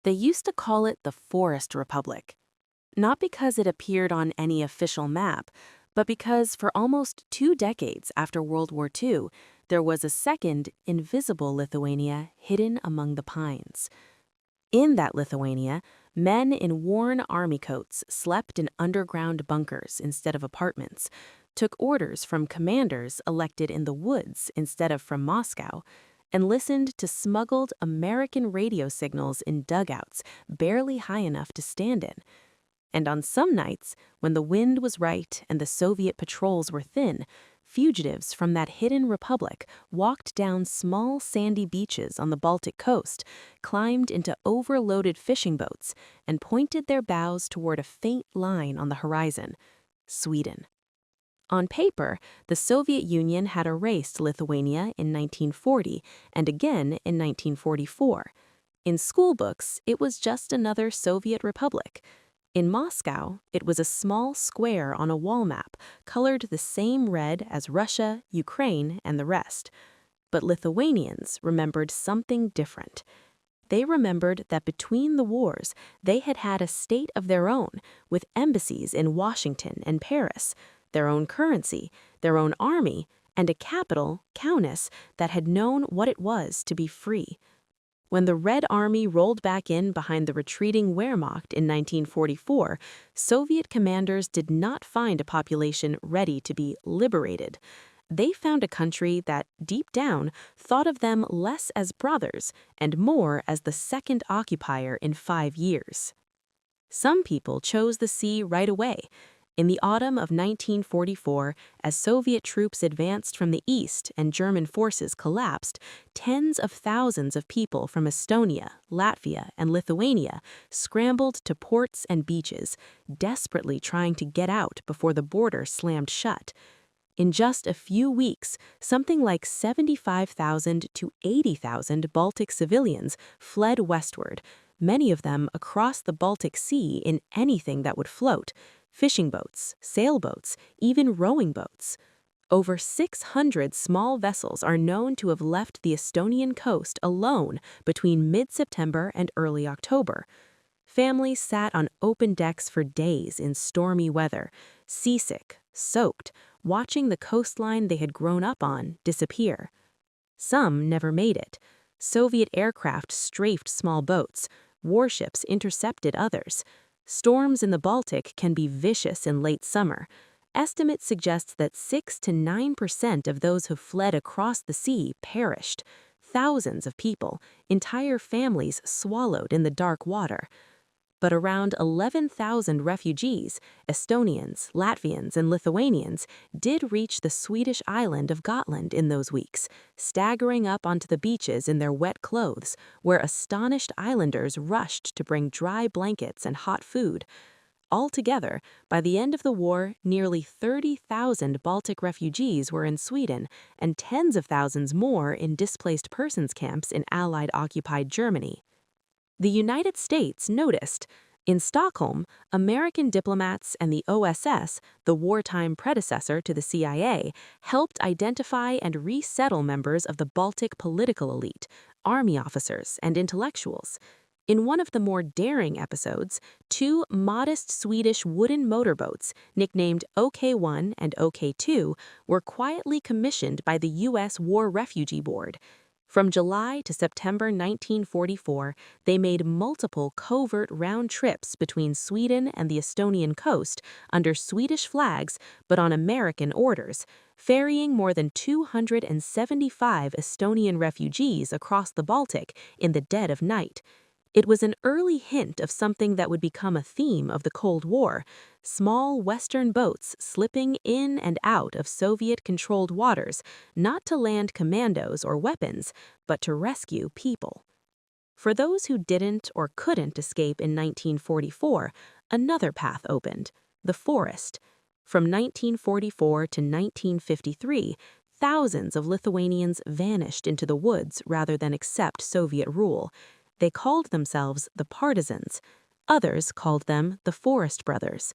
They used to call it the Forest Republic, not because it appeared on any official map, but because for almost 2 decades after World War II, there was a second, invisible Lithuania hidden among the pines. In that Lithuania, men in worn army coats slept in underground bunkers instead of apartments, took orders from commanders elected in the woods instead of from Moscow, and listened to smuggled American radio signals in dugouts barely high enough to stand in. And on some nights, when the wind was right and the Soviet patrols were thin, fugitives from that hidden republic walked down small sandy beaches on the Baltic coast, climbed into overloaded fishing boats, and pointed their bows toward a faint line on the horizon: Sweden. On paper, the Soviet Union had erased Lithuania in 1940 and again in 1944. In school books, it was just another Soviet republic. In Moscow, it was a small square on a wall map, colored the same red as Russia, Ukraine, and the rest. But Lithuanians remembered something different. They remembered that between the wars, they had had a state of their own, with embassies in Washington and Paris, their own currency, their own army, and a capital, Kaunas, that had known what it was to be free. When the Red Army rolled back in behind the retreating Wehrmacht in 1944, Soviet commanders did not find a population ready to be liberated. They found a country that, deep down, thought of them less as brothers and more as the second occupier in 5 years. Some people chose the sea right away. In the autumn of 1944, as Soviet troops advanced from the east and German forces collapsed, tens of thousands of people from Estonia, Latvia, and Lithuania scrambled to ports and beaches, desperately trying to get out before the border slammed shut. In just a few weeks, something like 75,000 to 80,000 Baltic civilians fled westward, many of them across the Baltic Sea in anything that would float: fishing boats, sailboats, even rowing boats. Over 600 small vessels are known to have left the Estonian coast alone between mid-September and early October. Families sat on open decks for days in stormy weather, seasick, soaked, watching the coastline they had grown up on disappear. Some never made it. Soviet aircraft strafed small boats. Warships intercepted others. Storms in the Baltic can be vicious in late summer. Estimates suggest that 6 to 9% of those who fled across the sea perished. Thousands of people, entire families swallowed in the dark water. But around 11,000 refugees, Estonians, Latvians, and Lithuanians, did reach the Swedish island of Gotland in those weeks, staggering up onto the beaches in their wet clothes, where astonished islanders rushed to bring dry blankets and hot food. Altogether, by the end of the war, nearly 30,000 Baltic refugees were in Sweden, and tens of thousands more in displaced persons camps in Allied-occupied Germany. The United States noticed. In Stockholm, American diplomats and the OSS, the wartime predecessor to the CIA, helped identify and resettle members of the Baltic political elite, army officers, and intellectuals. In one of the more daring episodes, 2 modest Swedish wooden motorboats, nicknamed OK-1 and OK-2, were quietly commissioned by the U.S. War Refugee Board. From July to September 1944, they made multiple covert round trips between Sweden and the Estonian coast under Swedish flags but on American orders, ferrying more than 275 Estonian refugees across the Baltic in the dead of night. It was an early hint of something that would become a theme of the Cold War: small Western boats slipping in and out of Soviet-controlled waters, not to land commandos or weapons, but to rescue people. For those who didn't or couldn't escape in 1944, another path opened: the forest. From 1944 to 1953, thousands of Lithuanians vanished into the woods rather than accept Soviet rule. They called themselves the partisans. Others called them the Forest Brothers.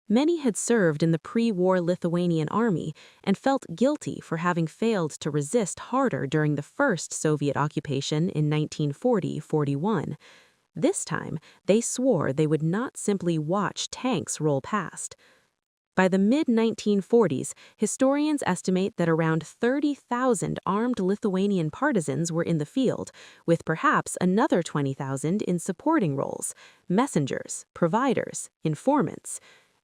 Many had served in the pre-war Lithuanian army and felt guilty for having failed to resist harder during the first Soviet occupation in 1940-41. This time, they swore they would not simply watch tanks roll past. By the mid-1940s, historians estimate that around 30,000 armed Lithuanian partisans were in the field, with perhaps another 20,000 in supporting roles: messengers, providers, informants.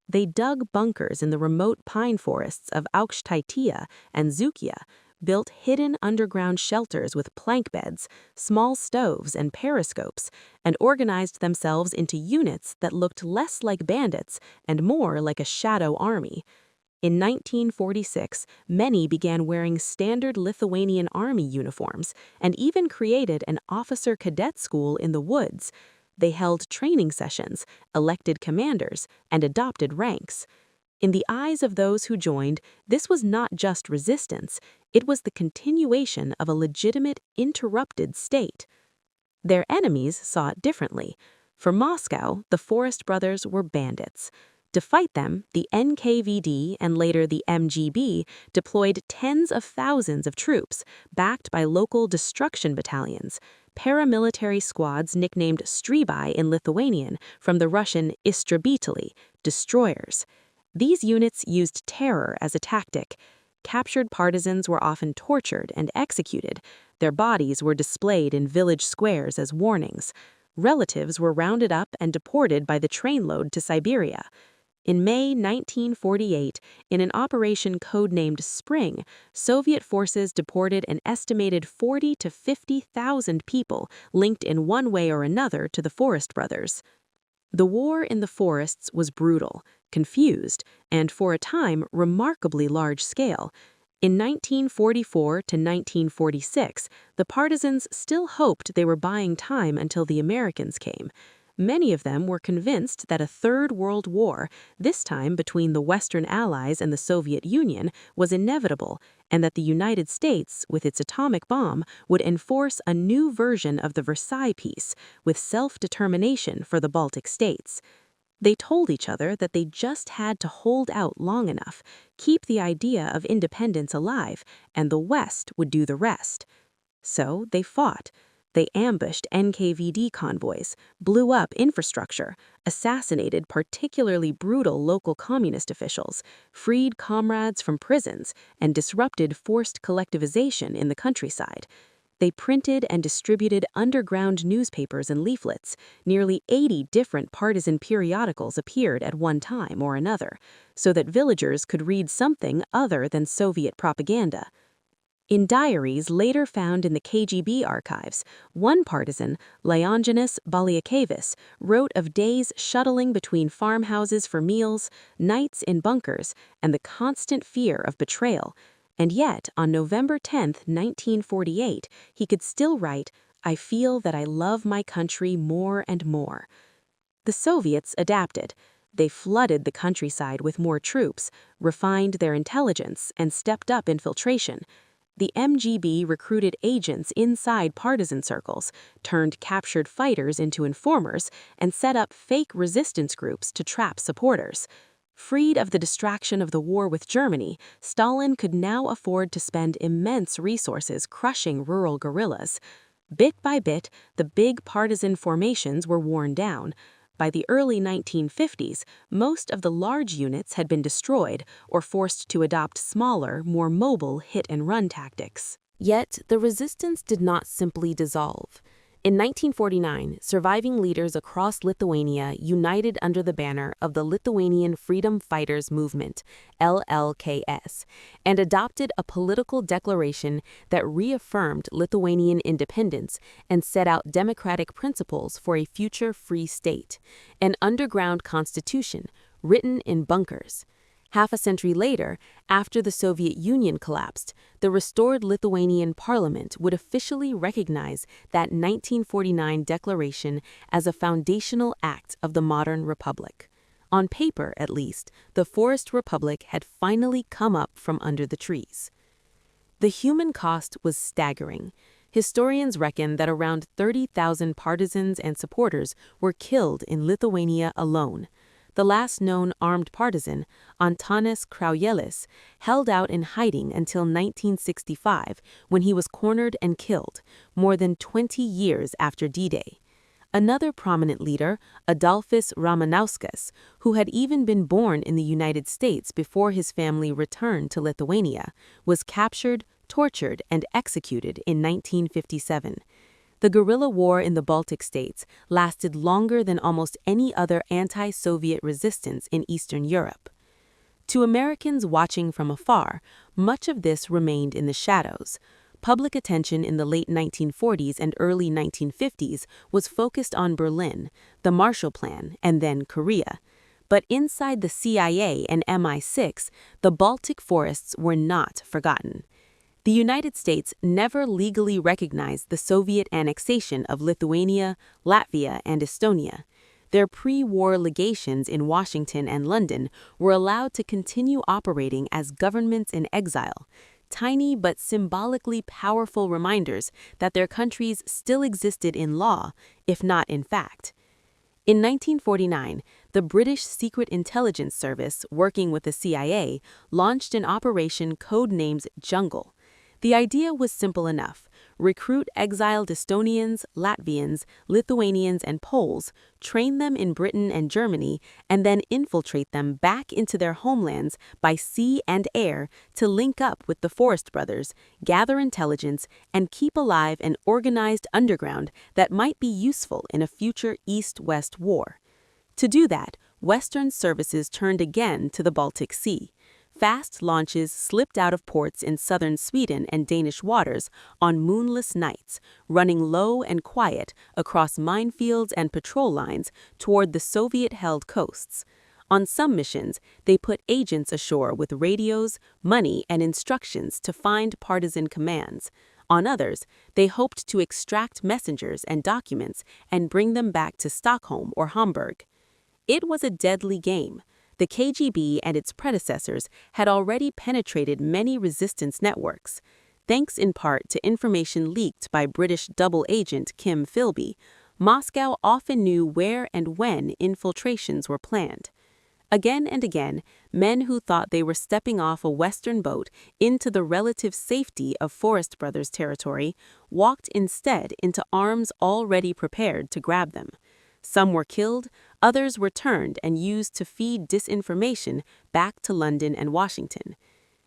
They dug bunkers in the remote pine forests of Aukštaityje and Dzūkija, built hidden underground shelters with plank beds, small stoves, and periscopes, and organized themselves into units that looked less like bandits and more like a shadow army. In 1946, many began wearing standard Lithuanian army uniforms and even created an officer cadet school in the woods. They held training sessions, elected commanders, and adopted ranks. In the eyes of those who joined, this was not just resistance, it was the continuation of a legitimate, interrupted state. Their enemies saw it differently. For Moscow, the Forest Brothers were bandits. To fight them, the NKVD and later the MGB deployed tens of thousands of troops, backed by local destruction battalions, paramilitary squads nicknamed Strybai in Lithuanian from the Russian Istrabiteli, destroyers. These units used terror as a tactic. Captured partisans were often tortured and executed. Their bodies were displayed in village squares as warnings. Relatives were rounded up and deported by the trainload to Siberia. In May 1948, in an operation codenamed Spring, Soviet forces deported an estimated 40,000 to 50,000 people linked in one way or another to the Forest Brothers. The war in the forests was brutal, confused, and for a time remarkably large-scale. In 1944 to 1946, the partisans still hoped they were buying time until the Americans came. Many of them were convinced that a Third World War, this time between the Western Allies and the Soviet Union, was inevitable, and that the United States, with its atomic bomb, would enforce a new version of the Versailles Peace, with self-determination for the Baltic states. They told each other that they just had to hold out long enough, keep the idea of independence alive, and the West would do the rest. So they fought. They ambushed NKVD convoys, blew up infrastructure, assassinated particularly brutal local communist officials, freed comrades from prisons, and disrupted forced collectivization in the countryside. They printed and distributed underground newspapers and leaflets. Nearly 80 different partisan periodicals appeared at one time or another, so that villagers could read something other than Soviet propaganda. In diaries later found in the KGB archives, one partisan, Leonginas Baliakevis, wrote of days shuttling between farmhouses for meals, nights in bunkers, and the constant fear of betrayal. And yet, on November 10, 1948, he could still write, "I feel that I love my country more and more." The Soviets adapted. They flooded the countryside with more troops, refined their intelligence, and stepped up infiltration. The MGB recruited agents inside partisan circles, turned captured fighters into informers, and set up fake resistance groups to trap supporters. Freed of the distraction of the war with Germany, Stalin could now afford to spend immense resources crushing rural guerrillas. Bit by bit, the big partisan formations were worn down. By the early 1950s, most of the large units had been destroyed or forced to adopt smaller, more mobile hit-and-run tactics. Yet, the resistance did not simply dissolve. In 1949, surviving leaders across Lithuania united under the banner of the Lithuanian Freedom Fighters Movement, LLKS, and adopted a political declaration that reaffirmed Lithuanian independence and set out democratic principles for a future free state, an underground constitution written in bunkers. Half a century later, after the Soviet Union collapsed, the restored Lithuanian parliament would officially recognize that 1949 declaration as a foundational act of the modern republic. On paper, at least, the Forest Republic had finally come up from under the trees. The human cost was staggering. Historians reckon that around 30,000 partisans and supporters were killed in Lithuania alone. The last known armed partisan, Antanas Kraujelis, held out in hiding until 1965, when he was cornered and killed, more than 20 years after D-Day. Another prominent leader, Adolphus Ramanauskas, who had even been born in the United States before his family returned to Lithuania, was captured, tortured, and executed in 1957. The guerrilla war in the Baltic states lasted longer than almost any other anti-Soviet resistance in Eastern Europe. To Americans watching from afar, much of this remained in the shadows. Public attention in the late 1940s and early 1950s was focused on Berlin, the Marshall Plan, and then Korea. But inside the CIA and MI6, the Baltic forests were not forgotten. The United States never legally recognized the Soviet annexation of Lithuania, Latvia, and Estonia. Their pre-war legations in Washington and London were allowed to continue operating as governments in exile, tiny but symbolically powerful reminders that their countries still existed in law, if not in fact. In 1949, the British Secret Intelligence Service, working with the CIA, launched an operation codenamed Jungle. The idea was simple enough: recruit exiled Estonians, Latvians, Lithuanians, and Poles, train them in Britain and Germany, and then infiltrate them back into their homelands by sea and air to link up with the Forest Brothers, gather intelligence, and keep alive an organized underground that might be useful in a future East-West war. To do that, Western services turned again to the Baltic Sea. Fast launches slipped out of ports in southern Sweden and Danish waters on moonless nights, running low and quiet across minefields and patrol lines toward the Soviet-held coasts. On some missions, they put agents ashore with radios, money, and instructions to find partisan commands. On others, they hoped to extract messengers and documents and bring them back to Stockholm or Hamburg. It was a deadly game. The KGB and its predecessors had already penetrated many resistance networks. Thanks in part to information leaked by British double agent Kim Philby, Moscow often knew where and when infiltrations were planned. Again and again, men who thought they were stepping off a Western boat into the relative safety of Forest Brothers territory walked instead into arms already prepared to grab them. Some were killed, others were turned and used to feed disinformation back to London and Washington.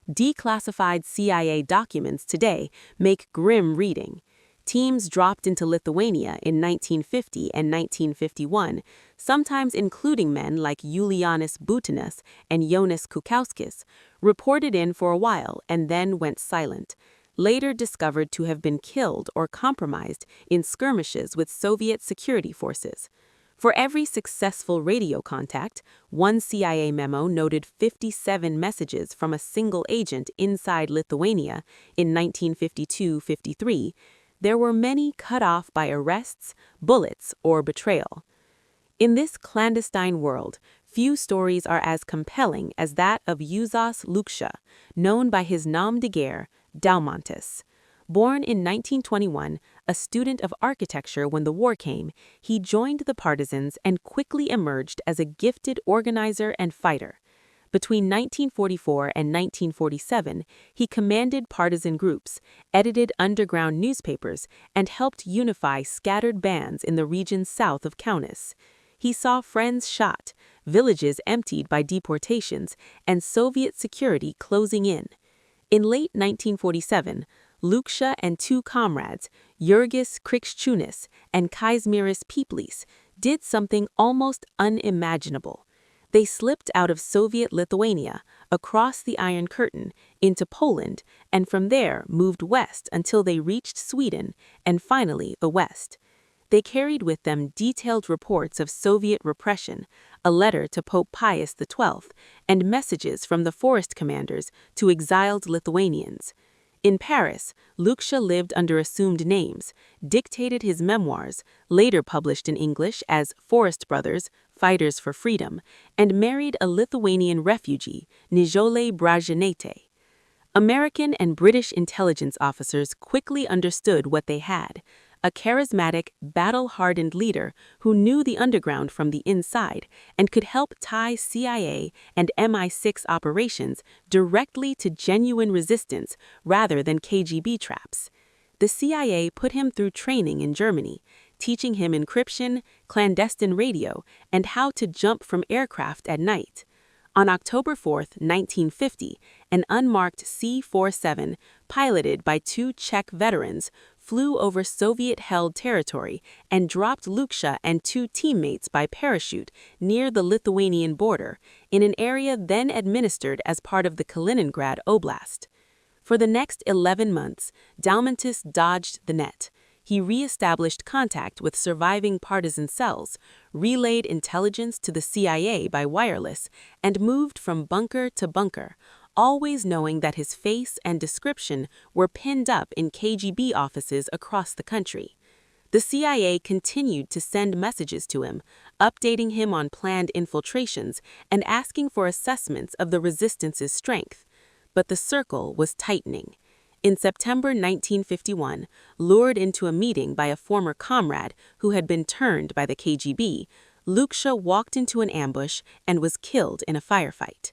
Declassified CIA documents today make grim reading. Teams dropped into Lithuania in 1950 and 1951, sometimes including men like Julianas Būtinas and Jonas Kukauskis, reported in for a while and then went silent, later discovered to have been killed or compromised in skirmishes with Soviet security forces. For every successful radio contact, one CIA memo noted 57 messages from a single agent inside Lithuania in 1952-53. There were many cut off by arrests, bullets, or betrayal. In this clandestine world, few stories are as compelling as that of Juozas Luksha, known by his nom de guerre, Daumantas. Born in 1921, a student of architecture when the war came, he joined the partisans and quickly emerged as a gifted organizer and fighter. Between 1944 and 1947, he commanded partisan groups, edited underground newspapers, and helped unify scattered bands in the region south of Kaunas. He saw friends shot, villages emptied by deportations, and Soviet security closing in. In late 1947, Luksha and two comrades, Jurgis Krikščiūnas and Kazimieras Pyplis, did something almost unimaginable. They slipped out of Soviet Lithuania, across the Iron Curtain, into Poland, and from there moved west until they reached Sweden and finally the West. They carried with them detailed reports of Soviet repression, a letter to Pope Pius XII, and messages from the forest commanders to exiled Lithuanians. In Paris, Luksha lived under assumed names, dictated his memoirs, later published in English as Forest Brothers, Fighters for Freedom, and married a Lithuanian refugee, Nijolė Bražėnaitė. American and British intelligence officers quickly understood what they had: a charismatic, battle-hardened leader who knew the underground from the inside and could help tie CIA and MI6 operations directly to genuine resistance rather than KGB traps. The CIA put him through training in Germany, teaching him encryption, clandestine radio, and how to jump from aircraft at night. On October 4, 1950, an unmarked C-47, piloted by two Czech veterans, flew over Soviet-held territory and dropped Luksha and two teammates by parachute near the Lithuanian border, in an area then administered as part of the Kaliningrad Oblast. For the next 11 months, Daumantis dodged the net. He re-established contact with surviving partisan cells, relayed intelligence to the CIA by wireless, and moved from bunker to bunker, always knowing that his face and description were pinned up in KGB offices across the country. The CIA continued to send messages to him, updating him on planned infiltrations and asking for assessments of the resistance's strength. But the circle was tightening. In September 1951, lured into a meeting by a former comrade who had been turned by the KGB, Luksha walked into an ambush and was killed in a firefight.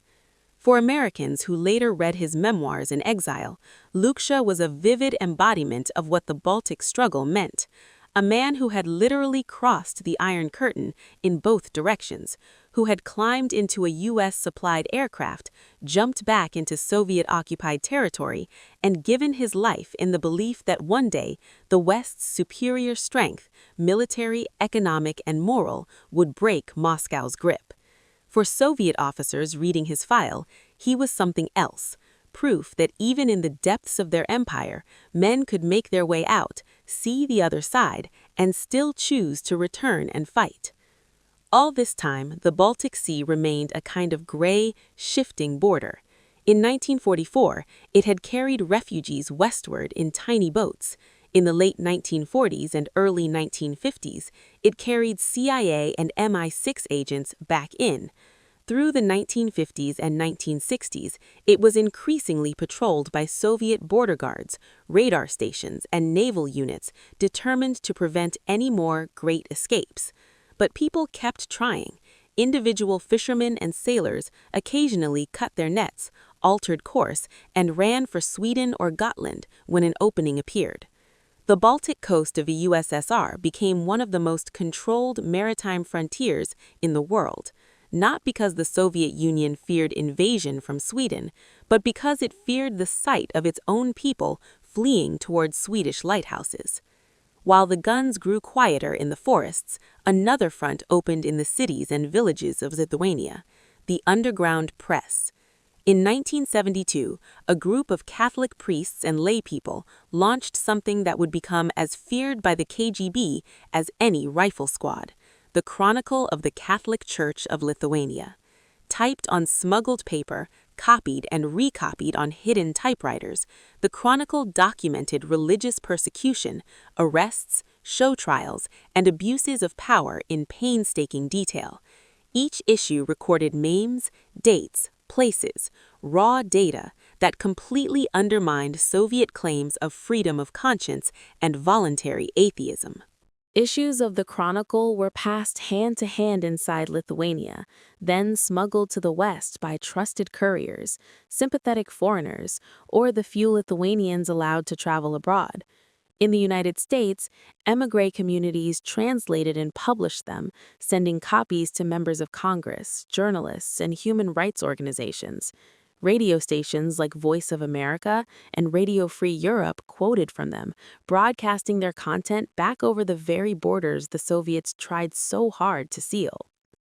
For Americans who later read his memoirs in exile, Luksha was a vivid embodiment of what the Baltic struggle meant. A man who had literally crossed the Iron Curtain in both directions, who had climbed into a U.S.-supplied aircraft, jumped back into Soviet-occupied territory, and given his life in the belief that one day the West's superior strength, military, economic, and moral, would break Moscow's grip. For Soviet officers reading his file, he was something else. Proof that even in the depths of their empire, men could make their way out, see the other side, and still choose to return and fight. All this time, the Baltic Sea remained a kind of gray, shifting border. In 1944, it had carried refugees westward in tiny boats. In the late 1940s and early 1950s, it carried CIA and MI6 agents back in. Through the 1950s and 1960s, it was increasingly patrolled by Soviet border guards, radar stations, and naval units determined to prevent any more great escapes. But people kept trying. Individual fishermen and sailors occasionally cut their nets, altered course, and ran for Sweden or Gotland when an opening appeared. The Baltic coast of the USSR became one of the most controlled maritime frontiers in the world. Not because the Soviet Union feared invasion from Sweden, but because it feared the sight of its own people fleeing towards Swedish lighthouses. While the guns grew quieter in the forests, another front opened in the cities and villages of Lithuania, the underground press. In 1972, a group of Catholic priests and laypeople launched something that would become as feared by the KGB as any rifle squad. The Chronicle of the Catholic Church of Lithuania. Typed on smuggled paper, copied and recopied on hidden typewriters, the Chronicle documented religious persecution, arrests, show trials, and abuses of power in painstaking detail. Each issue recorded names, dates, places, raw data that completely undermined Soviet claims of freedom of conscience and voluntary atheism. Issues of the Chronicle were passed hand to hand inside Lithuania, then smuggled to the West by trusted couriers, sympathetic foreigners, or the few Lithuanians allowed to travel abroad. In the United States, émigré communities translated and published them, sending copies to members of Congress, journalists, and human rights organizations. Radio stations like Voice of America and Radio Free Europe quoted from them, broadcasting their content back over the very borders the Soviets tried so hard to seal.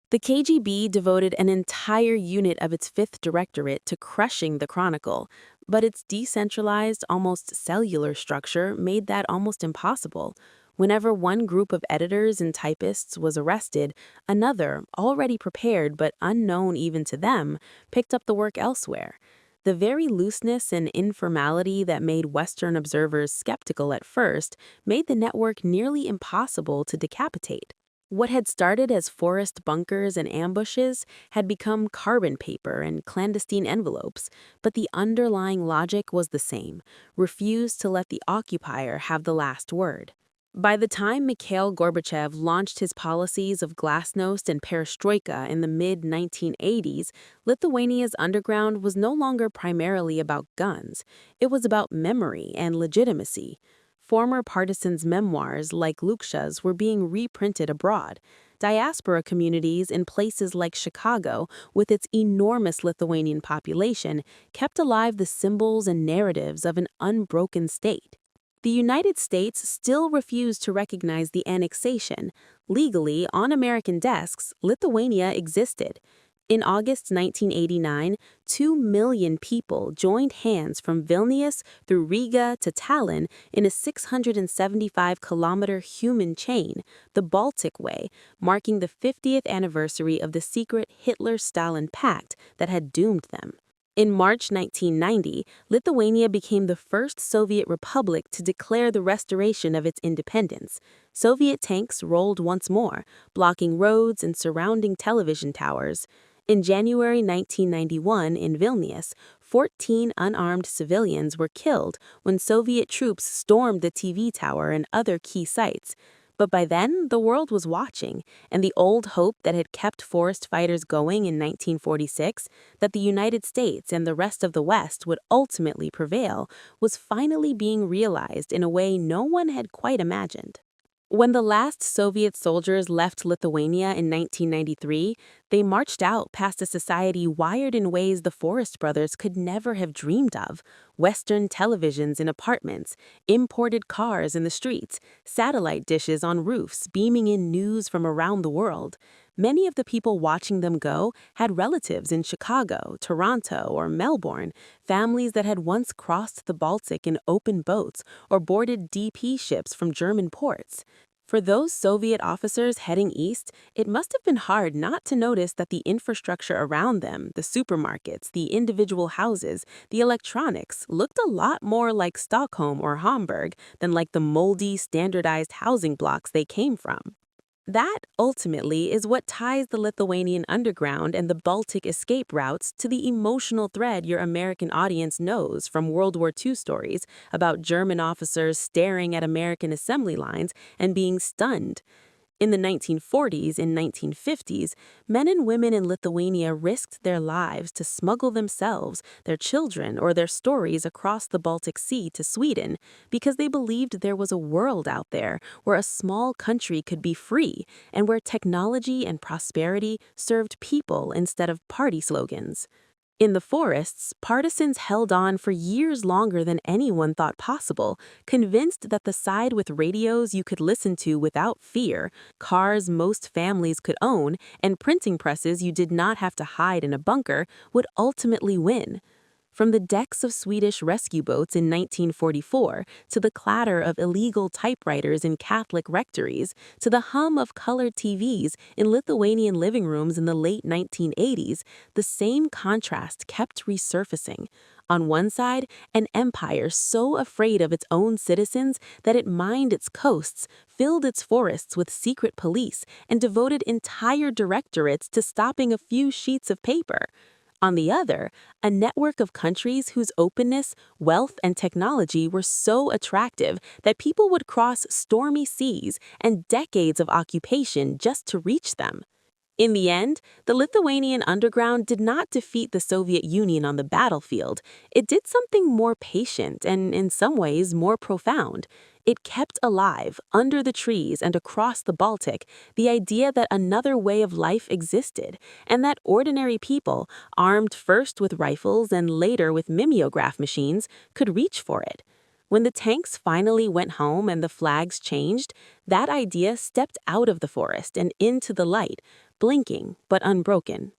The KGB devoted an entire unit of its Fifth Directorate to crushing the Chronicle, but its decentralized, almost cellular structure made that almost impossible. Whenever one group of editors and typists was arrested, another, already prepared but unknown even to them, picked up the work elsewhere. The very looseness and informality that made Western observers skeptical at first made the network nearly impossible to decapitate. What had started as forest bunkers and ambushes had become carbon paper and clandestine envelopes, but the underlying logic was the same: refuse to let the occupier have the last word. By the time Mikhail Gorbachev launched his policies of glasnost and perestroika in the mid-1980s, Lithuania's underground was no longer primarily about guns. It was about memory and legitimacy. Former partisans' memoirs, like Luksha's, were being reprinted abroad. Diaspora communities in places like Chicago, with its enormous Lithuanian population, kept alive the symbols and narratives of an unbroken state. The United States still refused to recognize the annexation. Legally, on American desks, Lithuania existed. In August 1989, 2 million people joined hands from Vilnius through Riga to Tallinn in a 675-kilometer human chain, the Baltic Way, marking the 50th anniversary of the secret Hitler-Stalin pact that had doomed them. In March 1990, Lithuania became the first Soviet republic to declare the restoration of its independence. Soviet tanks rolled once more, blocking roads and surrounding television towers. In January 1991, in Vilnius, 14 unarmed civilians were killed when Soviet troops stormed the TV tower and other key sites. But by then, the world was watching, and the old hope that had kept forest fighters going in 1946, that the United States and the rest of the West would ultimately prevail, was finally being realized in a way no one had quite imagined. When the last Soviet soldiers left Lithuania in 1993, they marched out past a society wired in ways the Forest brothers could never have dreamed of. Western televisions in apartments, imported cars in the streets, satellite dishes on roofs beaming in news from around the world. Many of the people watching them go had relatives in Chicago, Toronto, or Melbourne, families that had once crossed the Baltic in open boats or boarded DP ships from German ports. For those Soviet officers heading east, it must have been hard not to notice that the infrastructure around them, the supermarkets, the individual houses, the electronics, looked a lot more like Stockholm or Hamburg than like the moldy, standardized housing blocks they came from. That, ultimately, is what ties the Lithuanian underground and the Baltic escape routes to the emotional thread your American audience knows from World War II stories about German officers staring at American assembly lines and being stunned. In the 1940s and 1950s, men and women in Lithuania risked their lives to smuggle themselves, their children, or their stories across the Baltic Sea to Sweden because they believed there was a world out there where a small country could be free and where technology and prosperity served people instead of party slogans. In the forests, partisans held on for years longer than anyone thought possible, convinced that the side with radios you could listen to without fear, cars most families could own, and printing presses you did not have to hide in a bunker would ultimately win. From the decks of Swedish rescue boats in 1944 to the clatter of illegal typewriters in Catholic rectories to the hum of colored TVs in Lithuanian living rooms in the late 1980s, the same contrast kept resurfacing. On one side, an empire so afraid of its own citizens that it mined its coasts, filled its forests with secret police, and devoted entire directorates to stopping a few sheets of paper. On the other, a network of countries whose openness, wealth, and technology were so attractive that people would cross stormy seas and decades of occupation just to reach them. In the end, the Lithuanian underground did not defeat the Soviet Union on the battlefield. It did something more patient and, in some ways, more profound. It kept alive, under the trees and across the Baltic, the idea that another way of life existed, and that ordinary people, armed first with rifles and later with mimeograph machines, could reach for it. When the tanks finally went home and the flags changed, that idea stepped out of the forest and into the light, blinking but unbroken.